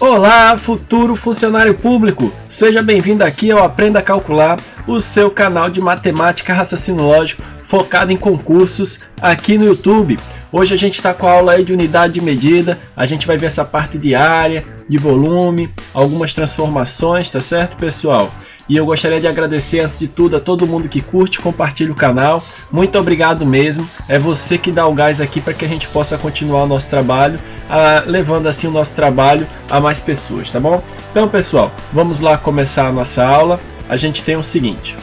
Olá, futuro funcionário público! Seja bem-vindo aqui ao Aprenda a Calcular, o seu canal de matemática raciocínio lógico focado em concursos aqui no YouTube. Hoje a gente está com a aula aí de unidade de medida, a gente vai ver essa parte de área, de volume, algumas transformações, tá certo, pessoal? E eu gostaria de agradecer, antes de tudo, a todo mundo que curte e compartilha o canal. Muito obrigado mesmo. É você que dá o gás aqui para que a gente possa continuar o nosso trabalho, levando assim o nosso trabalho a mais pessoas, tá bom? Então, pessoal, vamos lá começar a nossa aula. A gente tem o seguinte,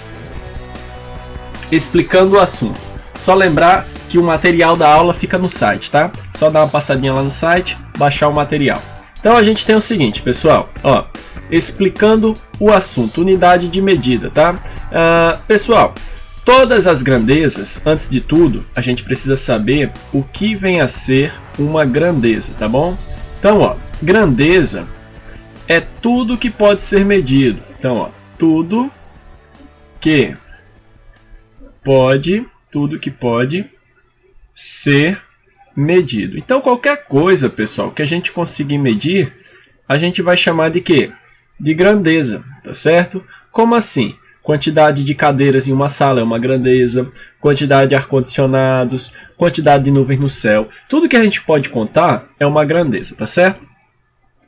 explicando o assunto. Só lembrar que o material da aula fica no site, tá? Só dar uma passadinha lá no site, baixar o material. Então a gente tem o seguinte, pessoal, ó, explicando o assunto, unidade de medida, tá? Pessoal, todas as grandezas, antes de tudo, a gente precisa saber o que vem a ser uma grandeza, tá bom? Então, ó, grandeza é tudo que pode ser medido. Então, ó, tudo que pode ser medido. Então, qualquer coisa, pessoal, que a gente conseguir medir, a gente vai chamar de quê? De grandeza, tá certo? Como assim? Quantidade de cadeiras em uma sala é uma grandeza, quantidade de ar-condicionados, quantidade de nuvens no céu. Tudo que a gente pode contar é uma grandeza, tá certo?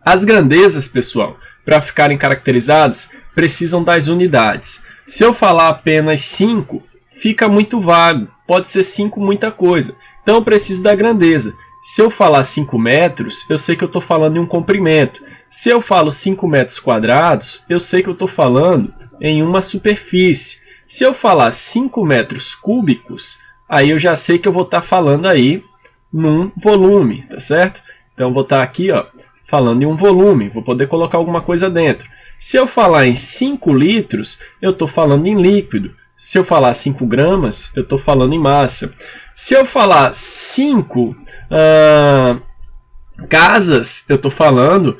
As grandezas, pessoal, para ficarem caracterizadas, precisam das unidades. Se eu falar apenas 5, fica muito vago. Pode ser 5 muita coisa. Então eu preciso da grandeza. Se eu falar 5 metros, eu sei que eu estou falando em um comprimento. Se eu falo 5 metros quadrados, eu sei que eu estou falando em uma superfície. Se eu falar 5 metros cúbicos, aí eu já sei que eu vou estar falando aí num volume, tá certo? Então eu vou estar aqui, ó, falando em um volume, vou poder colocar alguma coisa dentro. Se eu falar em 5 litros, eu estou falando em líquido. Se eu falar 5 gramas, eu estou falando em massa. Se eu falar 5 casas, eu estou falando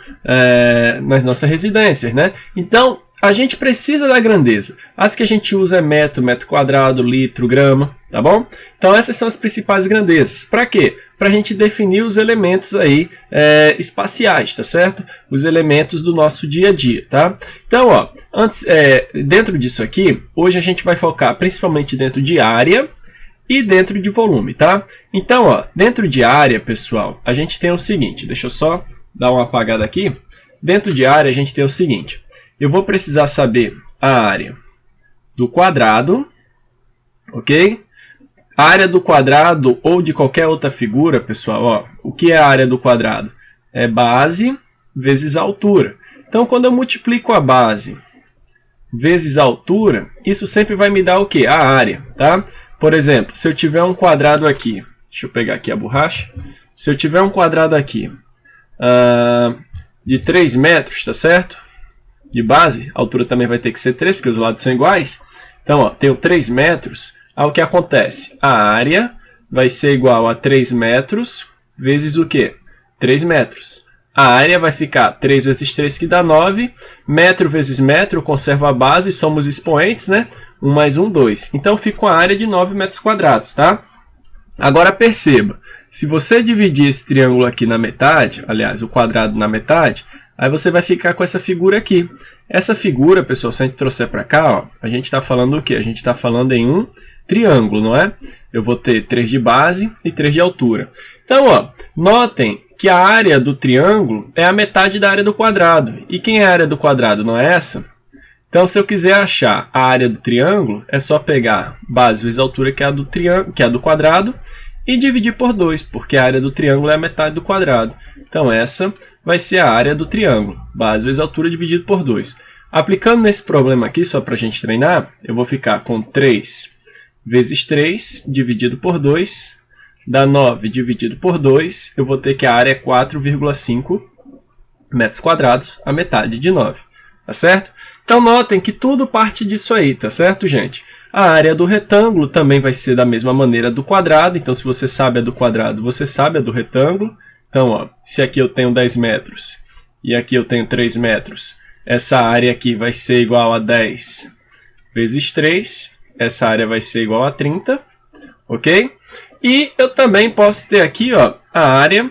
nas nossas residências, né? Então, a gente precisa da grandeza. As que a gente usa é metro, metro quadrado, litro, grama, tá bom? Então, essas são as principais grandezas. Para quê? Para a gente definir os elementos aí espaciais, tá certo? Os elementos do nosso dia a dia, tá? Então, ó, dentro disso aqui, hoje a gente vai focar principalmente dentro de área e dentro de volume, tá? Então, ó, dentro de área, pessoal, a gente tem o seguinte, deixa eu só dar uma apagada aqui. Dentro de área, a gente tem o seguinte, eu vou precisar saber a área do quadrado, ok? A área do quadrado ou de qualquer outra figura, pessoal, ó, o que é a área do quadrado? É base vezes a altura. Então, quando eu multiplico a base vezes a altura, isso sempre vai me dar o quê? A área, tá? Por exemplo, se eu tiver um quadrado aqui, deixa eu pegar aqui a borracha. Se eu tiver um quadrado aqui de 3 metros, tá certo? De base, a altura também vai ter que ser 3, porque os lados são iguais. Então, ó, tenho 3 metros. Aí o que acontece? A área vai ser igual a 3 metros vezes o quê? 3 metros. A área vai ficar 3 vezes 3, que dá 9. Metro vezes metro, conservo a base, somos expoentes, né? 1 mais 1, 2. Então, fica com a área de 9 metros quadrados, tá? Agora, perceba, se você dividir esse triângulo aqui na metade, aliás, o quadrado na metade, aí você vai ficar com essa figura aqui. Essa figura, pessoal, se a gente trouxer para cá, ó, a gente está falando o quê? A gente está falando em um triângulo, não é? Eu vou ter 3 de base e 3 de altura. Então, ó, notem que a área do triângulo é a metade da área do quadrado. E quem é a área do quadrado? Não é essa? Então, se eu quiser achar a área do triângulo, é só pegar base vezes altura, que é a do triângulo, que é a do quadrado, e dividir por 2, porque a área do triângulo é a metade do quadrado. Então, essa vai ser a área do triângulo, base vezes altura dividido por 2. Aplicando nesse problema aqui, só para a gente treinar, eu vou ficar com 3 vezes 3 dividido por 2, dá 9 dividido por 2, eu vou ter que a área é 4,5 metros quadrados, a metade de 9, tá certo? Então, notem que tudo parte disso aí, tá certo, gente? A área do retângulo também vai ser da mesma maneira do quadrado. Então, se você sabe a do quadrado, você sabe a do retângulo. Então, ó, se aqui eu tenho 10 metros e aqui eu tenho 3 metros, essa área aqui vai ser igual a 10 vezes 3. Essa área vai ser igual a 30, ok? E eu também posso ter aqui, ó, a área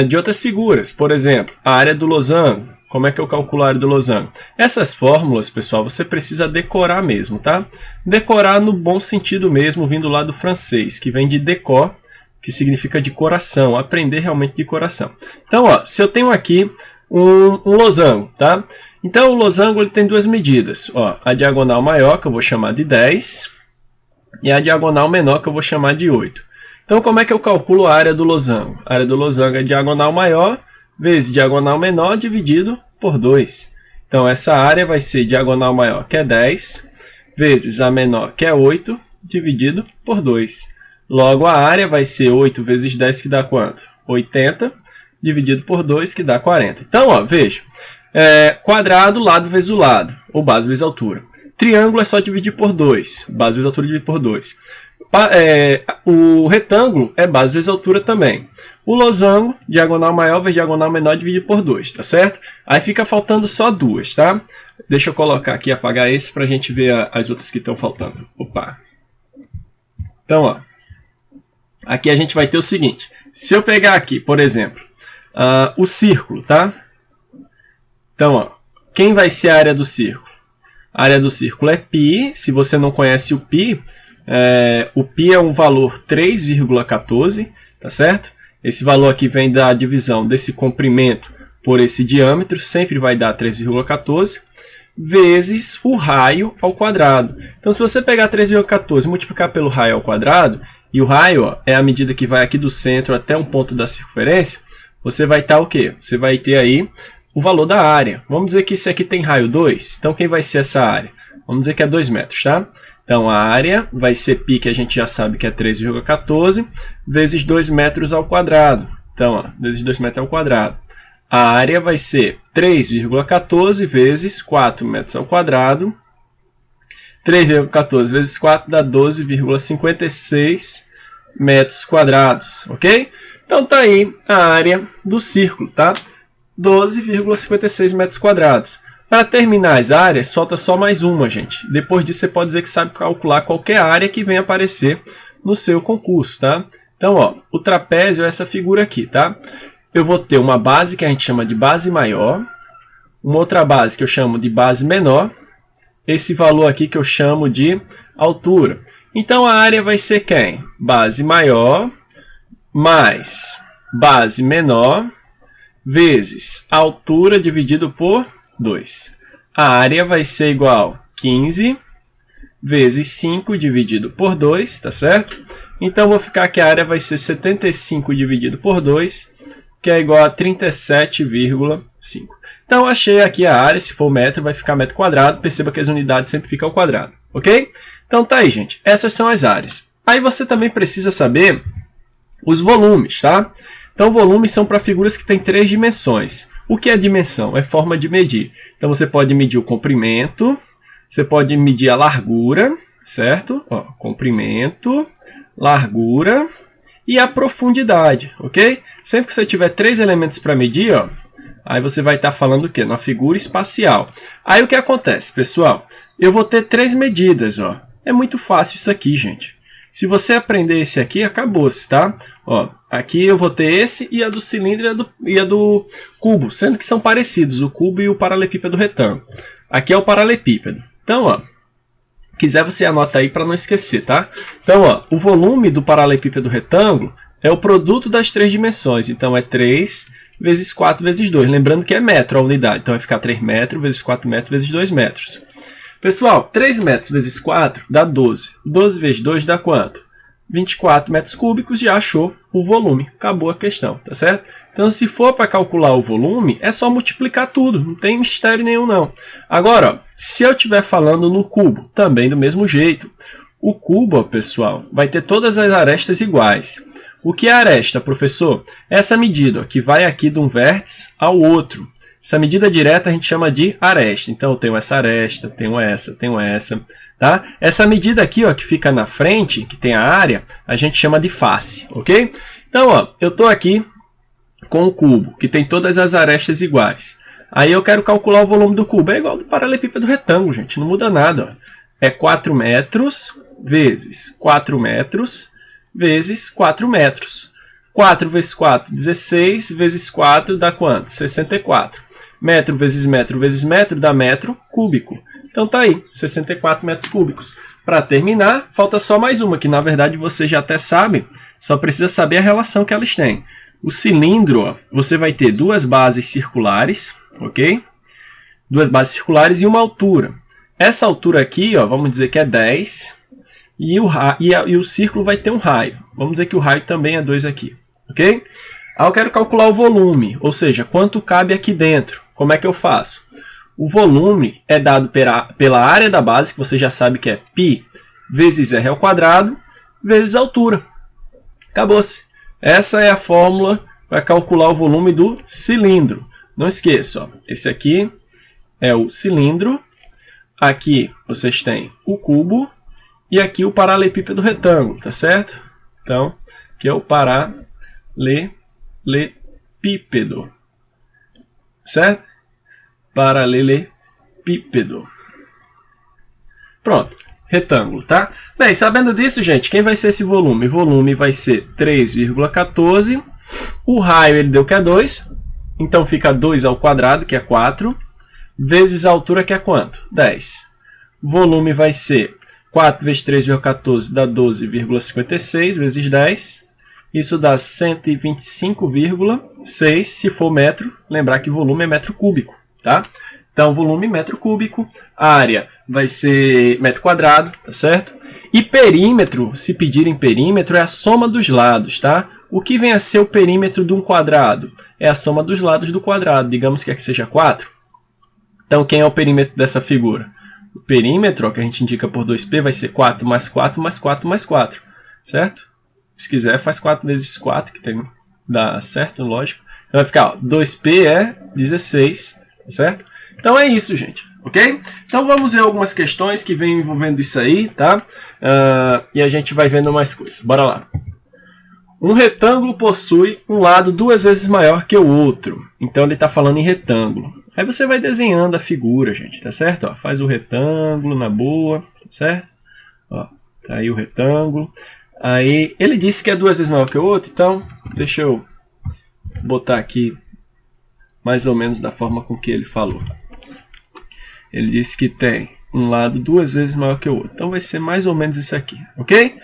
de outras figuras. Por exemplo, a área do losango. Como é que eu calculo a área do losango? Essas fórmulas, pessoal, você precisa decorar mesmo, tá? Decorar no bom sentido mesmo, vindo lá do francês, que vem de décor, que significa de coração, aprender realmente de coração. Então, ó, se eu tenho aqui um losango, tá? Então, o losango ele tem duas medidas. Ó, a diagonal maior, que eu vou chamar de 10, e a diagonal menor, que eu vou chamar de 8. Então, como é que eu calculo a área do losango? A área do losango é diagonal maior vezes diagonal menor dividido por 2. Então, essa área vai ser diagonal maior, que é 10, vezes a menor, que é 8, dividido por 2. Logo, a área vai ser 8 vezes 10, que dá quanto? 80, dividido por 2, que dá 40. Então, ó, veja, quadrado, lado vezes o lado, ou base vezes altura. Triângulo é só dividir por 2, base vezes altura dividir por 2. O retângulo é base vezes altura também. O losango, diagonal maior vezes diagonal menor dividido por 2, tá certo? Aí fica faltando só duas, tá? Deixa eu colocar aqui, apagar esse para a gente ver as outras que estão faltando. Opa! Então, ó, aqui a gente vai ter o seguinte. Se eu pegar aqui, por exemplo, o círculo, tá? Então, ó, quem vai ser a área do círculo? A área do círculo é π. Se você não conhece o π é um valor 3,14, tá certo? Esse valor aqui vem da divisão desse comprimento por esse diâmetro, sempre vai dar 3,14, vezes o raio ao quadrado. Então, se você pegar 3,14 e multiplicar pelo raio ao quadrado, e o raio, ó, é a medida que vai aqui do centro até um ponto da circunferência, você vai estar o quê? Você vai ter aí o valor da área. Vamos dizer que esse aqui tem raio 2, então quem vai ser essa área? Vamos dizer que é 2 metros, tá? Então, a área vai ser π, que a gente já sabe que é 3,14, vezes 2 metros ao quadrado. Então, ó, vezes 2 metros ao quadrado. A área vai ser 3,14 vezes 4 metros ao quadrado. 3,14 vezes 4 dá 12,56 metros quadrados, ok? Então, tá aí a área do círculo, tá? 12,56 metros quadrados. Para terminar as áreas, falta só mais uma, gente. Depois disso, você pode dizer que sabe calcular qualquer área que venha aparecer no seu concurso, tá? Então, ó, o trapézio é essa figura aqui, tá? Eu vou ter uma base que a gente chama de base maior, uma outra base que eu chamo de base menor, esse valor aqui que eu chamo de altura. Então, a área vai ser quem? Base maior mais base menor vezes altura dividido por 2. A área vai ser igual a 15 vezes 5 dividido por 2, tá certo? Então, vou ficar que a área vai ser 75 dividido por 2, que é igual a 37,5. Então, achei aqui a área, se for metro, vai ficar metro quadrado. Perceba que as unidades sempre ficam ao quadrado, ok? Então, tá aí, gente. Essas são as áreas. Aí, você também precisa saber os volumes, tá? Então, volumes são para figuras que têm 3 dimensões. O que é dimensão? É forma de medir. Então, você pode medir o comprimento, você pode medir a largura, certo? Ó, comprimento, largura e a profundidade, ok? Sempre que você tiver 3 elementos para medir, ó, aí você vai estar falando o quê? Na figura espacial. Aí, o que acontece, pessoal? Eu vou ter 3 medidas, ó. É muito fácil isso aqui, gente. Se você aprender esse aqui, acabou-se, tá? Ó, aqui eu vou ter esse e a do cilindro e a do cubo, sendo que são parecidos, o cubo e o paralelepípedo retângulo. Aqui é o paralelepípedo. Então, ó, quiser você anota aí para não esquecer, tá? Então, ó, o volume do paralelepípedo retângulo é o produto das 3 dimensões. Então, é 3 vezes 4 vezes 2. Lembrando que é metro a unidade. Então, vai ficar 3 metros vezes 4 metros vezes 2 metros. Pessoal, 3 metros vezes 4 dá 12. 12 vezes 2 dá quanto? 24 metros cúbicos, já achou o volume. Acabou a questão, tá certo? Então, se for para calcular o volume, é só multiplicar tudo. Não tem mistério nenhum, não. Agora, ó, se eu estiver falando no cubo, também do mesmo jeito. O cubo, ó, pessoal, vai ter todas as arestas iguais. O que é aresta, professor? Essa medida ó, que vai aqui de um vértice ao outro. Essa medida direta a gente chama de aresta. Então, eu tenho essa aresta, tenho essa. Tá? Essa medida aqui, ó, que fica na frente, que tem a área, a gente chama de face. Ok? Então, ó, eu estou aqui com o cubo, que tem todas as arestas iguais. Aí eu quero calcular o volume do cubo. É igual ao do paralelepípedo retângulo, gente. Não muda nada. Ó. É 4 metros vezes 4 metros vezes 4 metros. 4 vezes 4, 16, vezes 4 dá quanto? 64. Metro vezes metro dá metro cúbico. Então tá aí, 64 metros cúbicos. Para terminar, falta só mais uma, que na verdade você já até sabe, só precisa saber a relação que elas têm. O cilindro, ó, você vai ter duas bases circulares, ok? Duas bases circulares e uma altura. Essa altura aqui, ó, vamos dizer que é 10, e o círculo vai ter um raio. Vamos dizer que o raio também é 2 aqui, ok? Aí eu quero calcular o volume, ou seja, quanto cabe aqui dentro. Como é que eu faço? O volume é dado pela área da base, que você já sabe que é π vezes r ao quadrado, vezes a altura. Acabou-se. Essa é a fórmula para calcular o volume do cilindro. Não esqueça, ó, esse aqui é o cilindro, aqui vocês têm o cubo e aqui o paralelepípedo retângulo, tá certo? Então, aqui é o paralelepípedo, certo? Paralelepípedo. Pronto, retângulo, tá? Bem, sabendo disso, gente, quem vai ser esse volume? O volume vai ser 3,14. O raio ele deu que é 2, então fica 2 ao quadrado, que é 4, vezes a altura, que é quanto? 10. O volume vai ser 4 vezes 3,14 dá 12,56 vezes 10. Isso dá 125,6 se for metro. Lembrar que volume é metro cúbico, tá? Então, volume metro cúbico, área vai ser metro quadrado, tá certo? E perímetro, se pedirem perímetro, é a soma dos lados, tá? O que vem a ser o perímetro de um quadrado? É a soma dos lados do quadrado, digamos que aqui seja 4. Então, quem é o perímetro dessa figura? O perímetro, ó, que a gente indica por 2π, vai ser 4 mais 4 mais 4 mais 4, certo? Se quiser, faz 4 vezes 4, que dá certo, lógico. Então, vai ficar, ó, 2π é 16, certo? Então é isso, gente, ok? Então vamos ver algumas questões que vêm envolvendo isso aí, tá? E a gente vai vendo mais coisas. Bora lá. Um retângulo possui um lado 2 vezes maior que o outro. Então ele está falando em retângulo. Aí você vai desenhando a figura, gente, tá certo? Ó, faz o retângulo na boa, tá certo? Ó, tá aí o retângulo. Aí ele disse que é 2 vezes maior que o outro, então deixa eu botar aqui mais ou menos da forma com que ele falou. Ele disse que tem um lado 2 vezes maior que o outro. Então vai ser mais ou menos isso aqui, ok?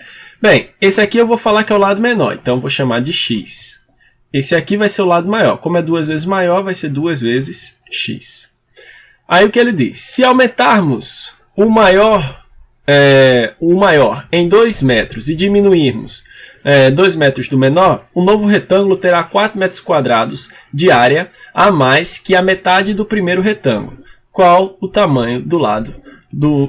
Bem, esse aqui eu vou falar que é o lado menor, então eu vou chamar de x. Esse aqui vai ser o lado maior. Como é 2 vezes maior, vai ser 2 vezes x. Aí o que ele diz? Se aumentarmos o maior em 2 metros e diminuirmos 2 metros do menor, o novo retângulo terá 4 metros quadrados de área a mais que a metade do primeiro retângulo. Qual o tamanho do lado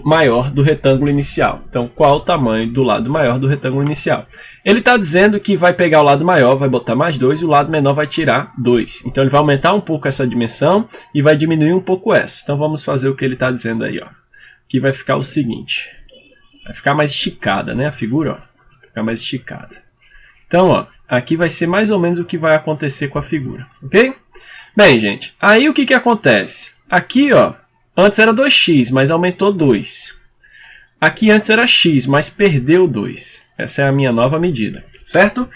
maior do retângulo inicial? Então, qual o tamanho do lado maior do retângulo inicial? Ele está dizendo que vai pegar o lado maior, vai botar mais 2, e o lado menor vai tirar 2. Então, ele vai aumentar um pouco essa dimensão e vai diminuir um pouco essa. Então, vamos fazer o que ele está dizendo aí, ó. Aqui vai ficar o seguinte. Vai ficar mais esticada, né? A figura, ó. Vai ficar mais esticada. Então, ó, aqui vai ser mais ou menos o que vai acontecer com a figura, ok? Bem, gente, aí o que acontece? Aqui, ó, antes era 2x, mas aumentou 2. Aqui antes era x, mas perdeu 2. Essa é a minha nova medida, certo?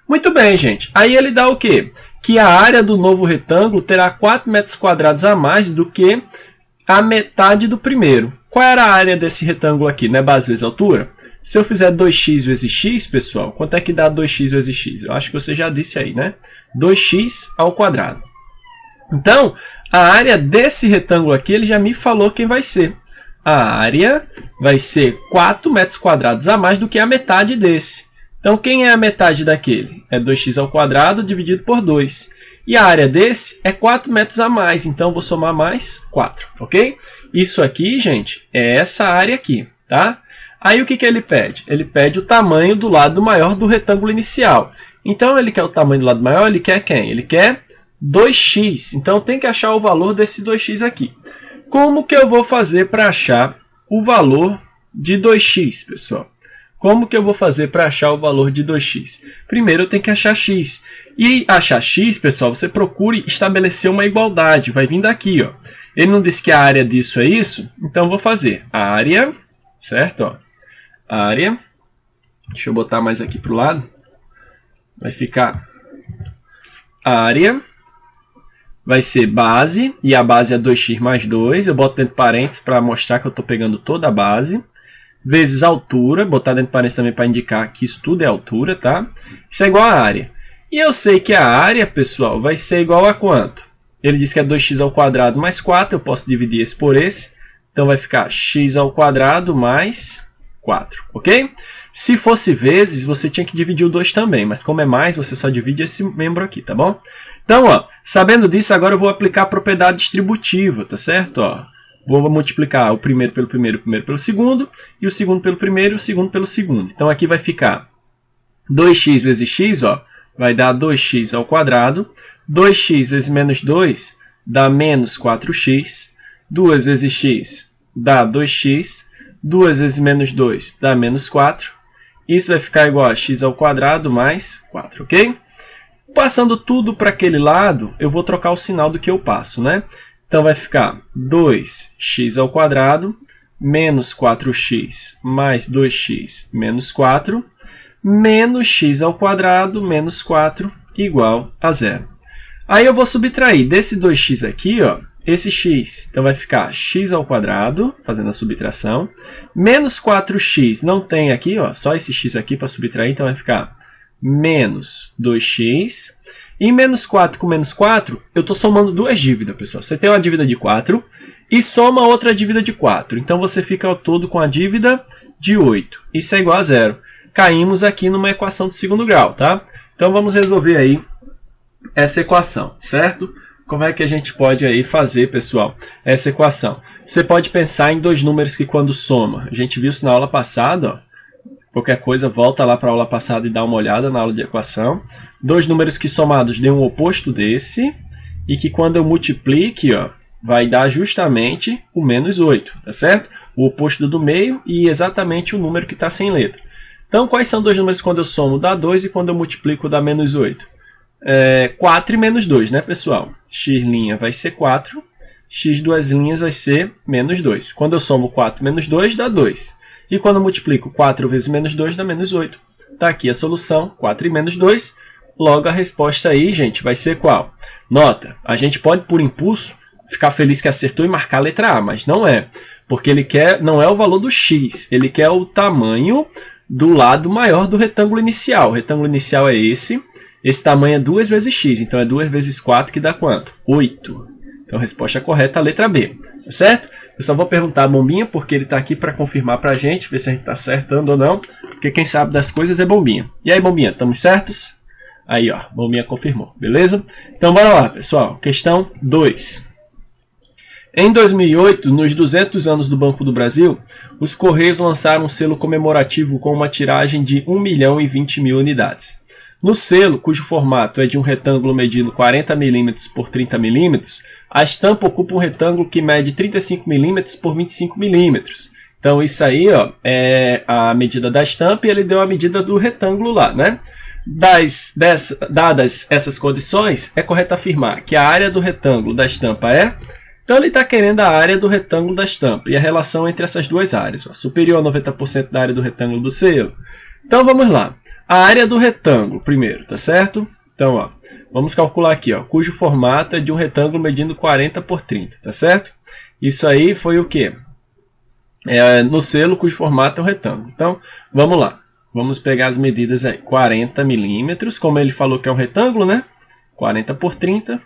Muito bem, gente. Aí ele dá o quê? Que a área do novo retângulo terá 4 metros quadrados a mais do que a metade do primeiro. Qual era a área desse retângulo aqui, né? Base vezes altura? Se eu fizer 2x vezes x, pessoal, quanto é que dá 2x vezes x? Eu acho que você já disse aí, né? 2x ao quadrado. Então, a área desse retângulo aqui, ele já me falou quem vai ser. A área vai ser 4 metros quadrados a mais do que a metade desse. Então, quem é a metade daquele? É 2x ao quadrado dividido por 2. E a área desse é 4 metros a mais, então vou somar mais 4, ok? Isso aqui, gente, é essa área aqui, tá? Aí o que ele pede? Ele pede o tamanho do lado maior do retângulo inicial. Então, ele quer o tamanho do lado maior, ele quer quem? Ele quer 2x. Então, tem que achar o valor desse 2x aqui. Como que eu vou fazer para achar o valor de 2x, pessoal? Como que eu vou fazer para achar o valor de 2x? Primeiro, eu tenho que achar x. E achar x, pessoal, você procure estabelecer uma igualdade. Vai vir daqui, ó. Ele não disse que a área disso é isso? Então, eu vou fazer a área, certo? Ó. Área. Deixa eu botar mais aqui para o lado. Vai ficar área vai ser base, e a base é 2x mais 2, eu boto dentro de parênteses para mostrar que eu estou pegando toda a base, vezes altura, botar dentro de parênteses também para indicar que isso tudo é altura, tá? Isso é igual a área. E eu sei que a área, pessoal, vai ser igual a quanto? Ele diz que é 2x ao quadrado mais 4, eu posso dividir esse por esse, então vai ficar x ao quadrado mais 4, ok? Se fosse vezes, você tinha que dividir o 2 também, mas como é mais, você só divide esse membro aqui, tá bom? Então, ó, sabendo disso, agora eu vou aplicar a propriedade distributiva, tá certo? Ó, vou multiplicar o primeiro pelo primeiro, o primeiro pelo segundo, e o segundo pelo primeiro e o segundo pelo segundo. Então, aqui vai ficar 2x vezes x, ó, vai dar 2x ao quadrado. 2x vezes menos 2 dá menos 4x. 2 vezes x dá 2x. 2 vezes menos 2 dá menos 4. Isso vai ficar igual a x ao quadrado mais 4, ok? Passando tudo para aquele lado, eu vou trocar o sinal do que eu passo, né? Então, vai ficar 2x ao quadrado menos 4x mais 2x menos 4 menos x ao quadrado menos 4 igual a 0. Aí eu vou subtrair desse 2x aqui, ó, esse x. Então, vai ficar x ao quadrado, fazendo a subtração, menos 4x, não tem aqui, ó, só esse x aqui para subtrair, então vai ficar menos 2x. E menos 4 com menos 4, eu estou somando duas dívidas, pessoal. Você tem uma dívida de 4 e soma outra dívida de 4. Então, você fica ao todo com a dívida de 8. Isso é igual a 0. Caímos aqui numa equação de segundo grau, tá? Então, vamos resolver aí essa equação, certo? Como é que a gente pode aí fazer, pessoal, essa equação? Você pode pensar em dois números que quando soma, a gente viu isso na aula passada, ó. Qualquer coisa, volta lá para a aula passada e dá uma olhada na aula de equação. Dois números que somados dêem o oposto desse, e que quando eu multiplique, ó, vai dar justamente o menos 8, tá certo? O oposto do meio e exatamente o número que está sem letra. Então, quais são dois números que quando eu somo dá 2 e quando eu multiplico dá menos 8? 4 e menos 2, né, pessoal? X' vai ser 4, x duas linhas vai ser menos 2. Quando eu somo 4 menos 2, dá 2. E quando eu multiplico 4 vezes menos 2, dá menos 8. Está aqui a solução, 4 e menos 2. Logo, a resposta aí, gente, vai ser qual? Nota, a gente pode, por impulso, ficar feliz que acertou e marcar a letra A, mas não é. Porque ele quer, não é o valor do x, ele quer o tamanho do lado maior do retângulo inicial. O retângulo inicial é esse. Esse tamanho é 2 vezes x, então é 2 vezes 4, que dá quanto? 8. Então, a resposta correta é a letra B, tá certo? Eu só vou perguntar a Bombinha, porque ele está aqui para confirmar para a gente, ver se a gente está acertando ou não, porque quem sabe das coisas é Bombinha. E aí, Bombinha, estamos certos? Aí, ó, Bombinha confirmou, beleza? Então, bora lá, pessoal. Questão 2. Em 2008, nos 200 anos do Banco do Brasil, os Correios lançaram um selo comemorativo com uma tiragem de 1.020.000 unidades. No selo, cujo formato é de um retângulo medindo 40 mm por 30 mm, a estampa ocupa um retângulo que mede 35 mm por 25 mm. Então, isso aí, ó, é a medida da estampa e ele deu a medida do retângulo lá, né? Dadas essas condições, é correto afirmar que a área do retângulo da estampa é... Então, ele está querendo a área do retângulo da estampa e a relação entre essas duas áreas, ó, superior a 90% da área do retângulo do selo. Então, vamos lá. A área do retângulo, primeiro, tá certo? Então, ó, vamos calcular aqui, ó, cujo formato é de um retângulo medindo 40 por 30, tá certo? Isso aí foi o quê? No selo, cujo formato é um retângulo. Então, vamos lá. Vamos pegar as medidas aí. 40 milímetros, como ele falou que é um retângulo, né? 40 por 30.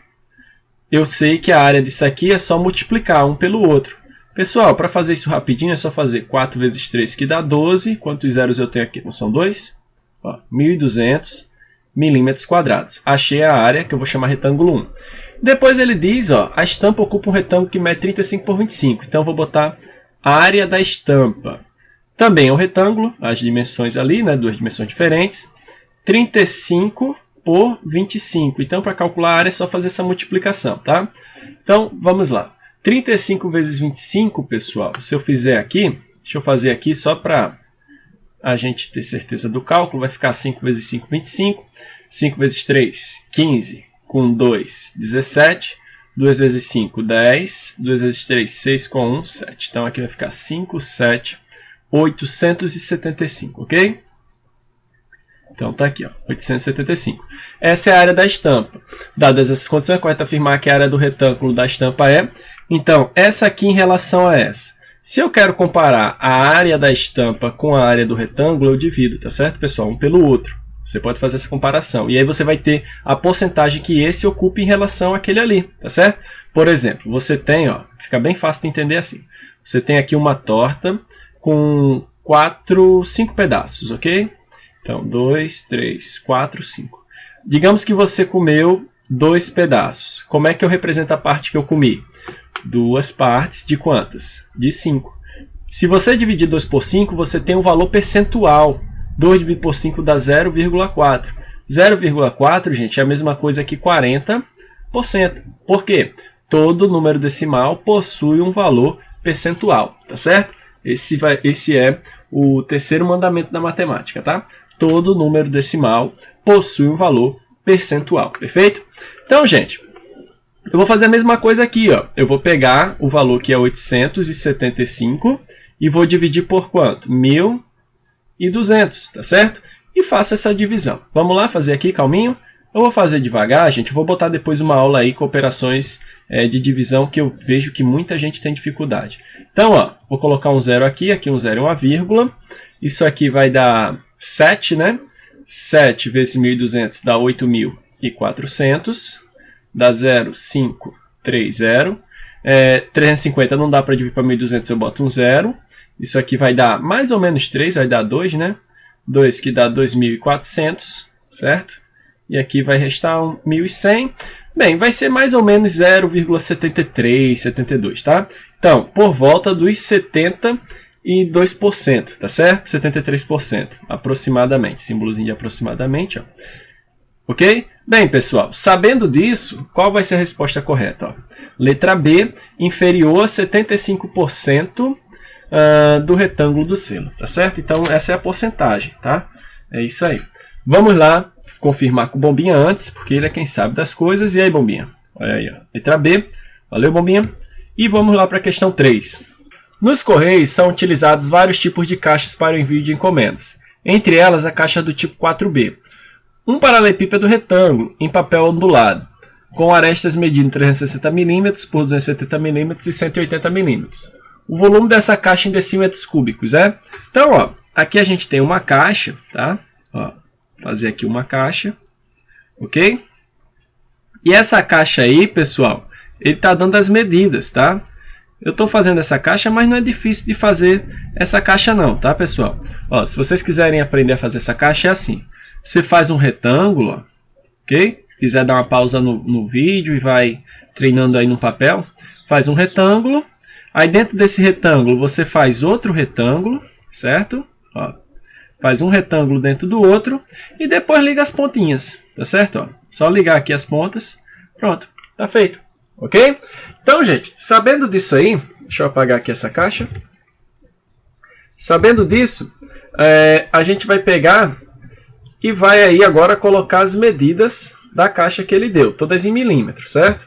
Eu sei que a área disso aqui é só multiplicar um pelo outro. Pessoal, para fazer isso rapidinho, é só fazer 4 vezes 3, que dá 12. Quantos zeros eu tenho aqui? Não são 2? 1.200 milímetros quadrados. Achei a área, que eu vou chamar retângulo 1. Depois ele diz, ó, a estampa ocupa um retângulo que mede 35 por 25. Então, eu vou botar a área da estampa. Também é um retângulo, as dimensões ali, né, duas dimensões diferentes. 35 por 25. Então, para calcular a área, é só fazer essa multiplicação, tá? Então, vamos lá. 35 vezes 25, pessoal, se eu fizer aqui, deixa eu fazer aqui só para a gente ter certeza do cálculo, vai ficar 5 vezes 5, 25. 5 vezes 3, 15. Com 2, 17. 2 vezes 5, 10. 2 vezes 3, 6. Com 1, 7. Então, aqui vai ficar 5, 7, 875, ok? Então tá aqui, ó, 875. Essa é a área da estampa. Dadas essas condições, é correto afirmar que a área do retângulo da estampa é. Então, essa aqui em relação a essa. Se eu quero comparar a área da estampa com a área do retângulo, eu divido, tá certo, pessoal? Um pelo outro. Você pode fazer essa comparação. E aí você vai ter a porcentagem que esse ocupa em relação àquele ali, tá certo? Por exemplo, você tem, ó, fica bem fácil de entender assim. Você tem aqui uma torta com 5 pedaços, ok? Então, 2, 3, 4, 5. Digamos que você comeu 2 pedaços. Como é que eu represento a parte que eu comi? 2 partes de quantas? De 5. Se você dividir 2 por 5, você tem um valor percentual. 2 dividido por 5 dá 0,4. 0,4, gente, é a mesma coisa que 40%. Por quê? Todo número decimal possui um valor percentual, tá certo? Esse é o terceiro mandamento da matemática, tá? Todo número decimal possui um valor percentual, perfeito? Então, gente, eu vou fazer a mesma coisa aqui, ó. Eu vou pegar o valor que é 875 e vou dividir por quanto? 1.200, tá certo? E faço essa divisão. Vamos lá fazer aqui, calminho? Eu vou fazer devagar, gente. Vou botar depois uma aula aí com operações de divisão que eu vejo que muita gente tem dificuldade. Então, ó, vou colocar um zero aqui um zero e uma vírgula. Isso aqui vai dar 7, né? 7 vezes 1.200 dá 8.400. Dá 0, 5, 3, 0. 350 não dá para dividir para 1.200, eu boto um 0. Isso aqui vai dar mais ou menos 3, vai dar 2, né? 2 que dá 2.400, certo? E aqui vai restar 1.100. Bem, vai ser mais ou menos 0,73, 72, tá? Então, por volta dos 72%, tá certo? 73%, aproximadamente. Símbolozinho de aproximadamente, ó. Ok? Bem, pessoal, sabendo disso, qual vai ser a resposta correta? Ó? Letra B, inferior a 75% do retângulo do selo, tá certo? Então, essa é a porcentagem, tá? É isso aí. Vamos lá confirmar com o Bombinha antes, porque ele é quem sabe das coisas. E aí, Bombinha? Olha aí, ó. Letra B. Valeu, Bombinha. E vamos lá para a questão 3. Nos Correios são utilizados vários tipos de caixas para o envio de encomendas. Entre elas, a caixa do tipo 4B. Um paralelepípedo retângulo em papel ondulado, com arestas medindo 360 mm por 270 mm e 180 mm. O volume dessa caixa em decímetros cúbicos é? Então, ó, aqui a gente tem uma caixa, tá? Ó, fazer aqui uma caixa, ok? E essa caixa aí, pessoal, ele está dando as medidas, tá? Eu estou fazendo essa caixa, mas não é difícil de fazer essa caixa não, tá, pessoal? Ó, se vocês quiserem aprender a fazer essa caixa, é assim. Você faz um retângulo, ó, ok? Se quiser dar uma pausa no vídeo e vai treinando aí no papel, faz um retângulo. Aí dentro desse retângulo você faz outro retângulo, certo? Ó, faz um retângulo dentro do outro e depois liga as pontinhas, tá certo? Ó, só ligar aqui as pontas, pronto, tá feito, ok? Então, gente, sabendo disso aí, deixa eu apagar aqui essa caixa. Sabendo disso, a gente vai pegar e vai aí agora colocar as medidas da caixa que ele deu, todas em milímetros, certo?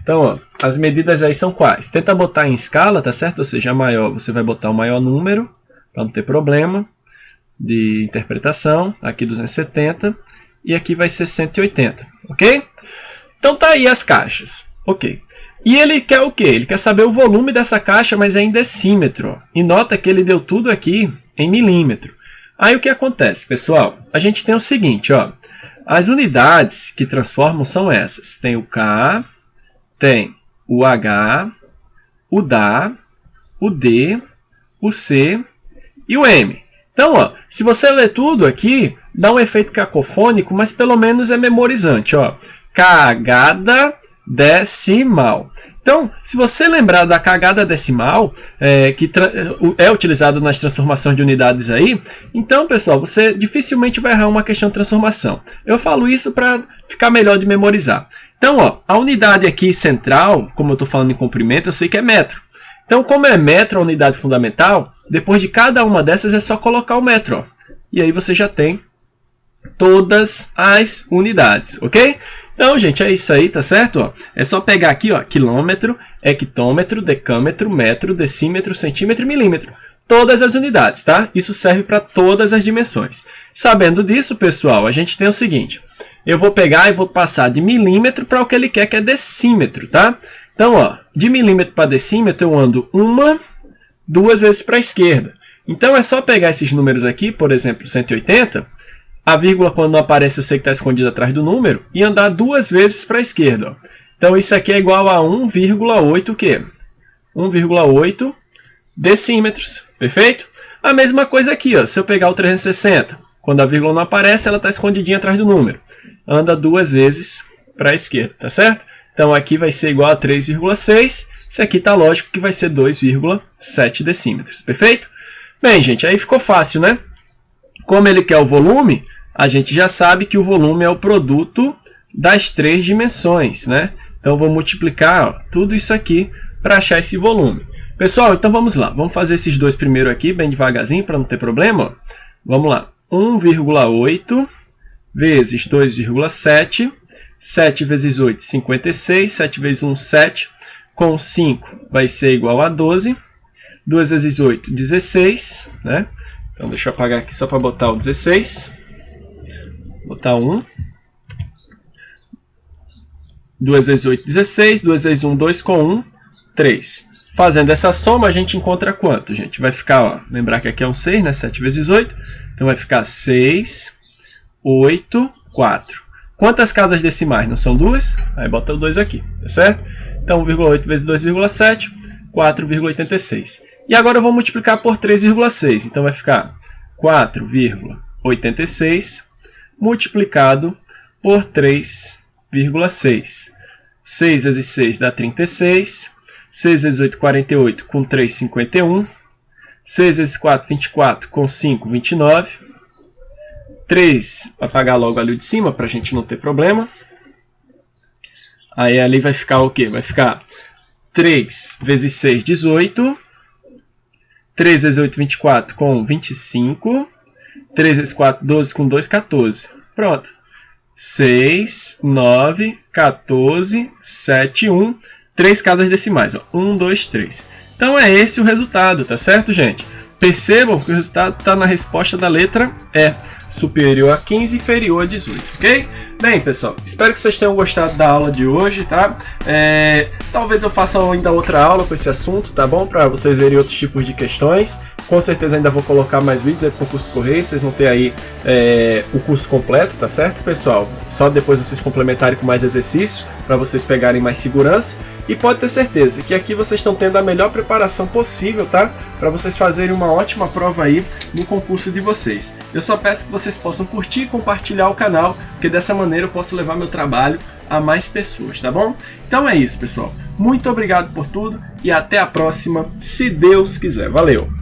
Então, ó, as medidas aí são quais? Tenta botar em escala, tá certo? Ou seja, maior, você vai botar o maior número, para não ter problema de interpretação. Aqui 270 e aqui vai ser 180, ok? Então tá aí as caixas, ok. E ele quer o quê? Ele quer saber o volume dessa caixa, mas é em decímetro. Ó. E nota que ele deu tudo aqui em milímetro. Aí o que acontece, pessoal? A gente tem o seguinte, ó. As unidades que transformam são essas. Tem o K, tem o H, o DA, o D, o C e o M. Então, ó, se você ler tudo aqui, dá um efeito cacofônico, mas pelo menos é memorizante. Ó. Cagada decimal. Então, se você lembrar da cagada decimal, que é utilizado nas transformações de unidades aí, então, pessoal, você dificilmente vai errar uma questão de transformação. Eu falo isso para ficar melhor de memorizar. Então, ó, a unidade aqui central, como eu estou falando em comprimento, eu sei que é metro. Então, como é metro a unidade fundamental, depois de cada uma dessas é só colocar o metro. Ó. E aí você já tem todas as unidades, ok? Então, gente, é isso aí, tá certo? Ó, é só pegar aqui, ó, quilômetro, hectômetro, decâmetro, metro, decímetro, centímetro e milímetro. todas as unidades, tá? Isso serve para todas as dimensões. Sabendo disso, pessoal, a gente tem o seguinte. Eu vou pegar e vou passar de milímetro para o que ele quer, que é decímetro, tá? Então, ó, de milímetro para decímetro eu ando 1, 2 vezes para a esquerda. Então, é só pegar esses números aqui, por exemplo, 180, a vírgula quando não aparece eu sei que está escondido atrás do número, e andar 2 vezes para a esquerda. Ó. Então, isso aqui é igual a 1,8 o quê? 1,8 decímetros, perfeito? A mesma coisa aqui, ó, se eu pegar o 360, quando a vírgula não aparece, ela está escondidinha atrás do número. Anda 2 vezes para a esquerda, tá certo? Então, aqui vai ser igual a 3,6. Isso aqui está lógico que vai ser 2,7 decímetros, perfeito? Bem, gente, aí ficou fácil, né? Como ele quer o volume, a gente já sabe que o volume é o produto das 3 dimensões, né? Então, vou multiplicar ó, tudo isso aqui para achar esse volume. Pessoal, então vamos lá. Vamos fazer esses dois primeiro aqui, bem devagarzinho, para não ter problema. Ó. Vamos lá. 1,8 vezes 2,7. 7 vezes 8, 56. 7 vezes 1, 7. Com 5 vai ser igual a 12. 2 vezes 8, 16. Né? Então, deixa eu apagar aqui só para botar o 16. Vou botar 1. 2 vezes 8, 16. 2 vezes 1, 2. Com 1, 3. Fazendo essa soma, a gente encontra quanto, gente? Vai ficar, ó, lembrar que aqui é um 6, né? 7 vezes 8. Então, vai ficar 6, 8, 4. Quantas casas decimais? Não são 2? Aí bota o 2 aqui, tá certo? Então, 1,8 vezes 2,7, 4,86. E agora eu vou multiplicar por 3,6. Então, vai ficar 4,86 multiplicado por 3,6. 6 vezes 6 dá 36. 6 vezes 8, 48, com 3, 51. 6 vezes 4, 24, com 5, 29. 3, vai apagar logo ali o de cima, para a gente não ter problema. Aí ali vai ficar o quê? Vai ficar 3 vezes 6, 18. 3 vezes 8, 24, com 25. 3 vezes 4, 12, com 2, 14. Pronto. 6, 9, 14, 7, 1. 3 casas decimais, ó. 1, 2, 3. Então é esse o resultado, tá certo, gente? Percebam que o resultado está na resposta da letra E, superior a 15, inferior a 18, ok? Bem, pessoal, espero que vocês tenham gostado da aula de hoje, tá? Talvez eu faça ainda outra aula com esse assunto, tá bom? Para vocês verem outros tipos de questões. Com certeza ainda vou colocar mais vídeos aí para o curso do Correio, vocês vão ter aí o curso completo, tá certo, pessoal? Só depois vocês complementarem com mais exercícios, para vocês pegarem mais segurança. E pode ter certeza que aqui vocês estão tendo a melhor preparação possível, tá? Para vocês fazerem uma ótima prova aí no concurso de vocês. Eu só peço que vocês possam curtir e compartilhar o canal, porque dessa maneira eu posso levar meu trabalho a mais pessoas, tá bom? Então é isso, pessoal. Muito obrigado por tudo e até a próxima, se Deus quiser. Valeu!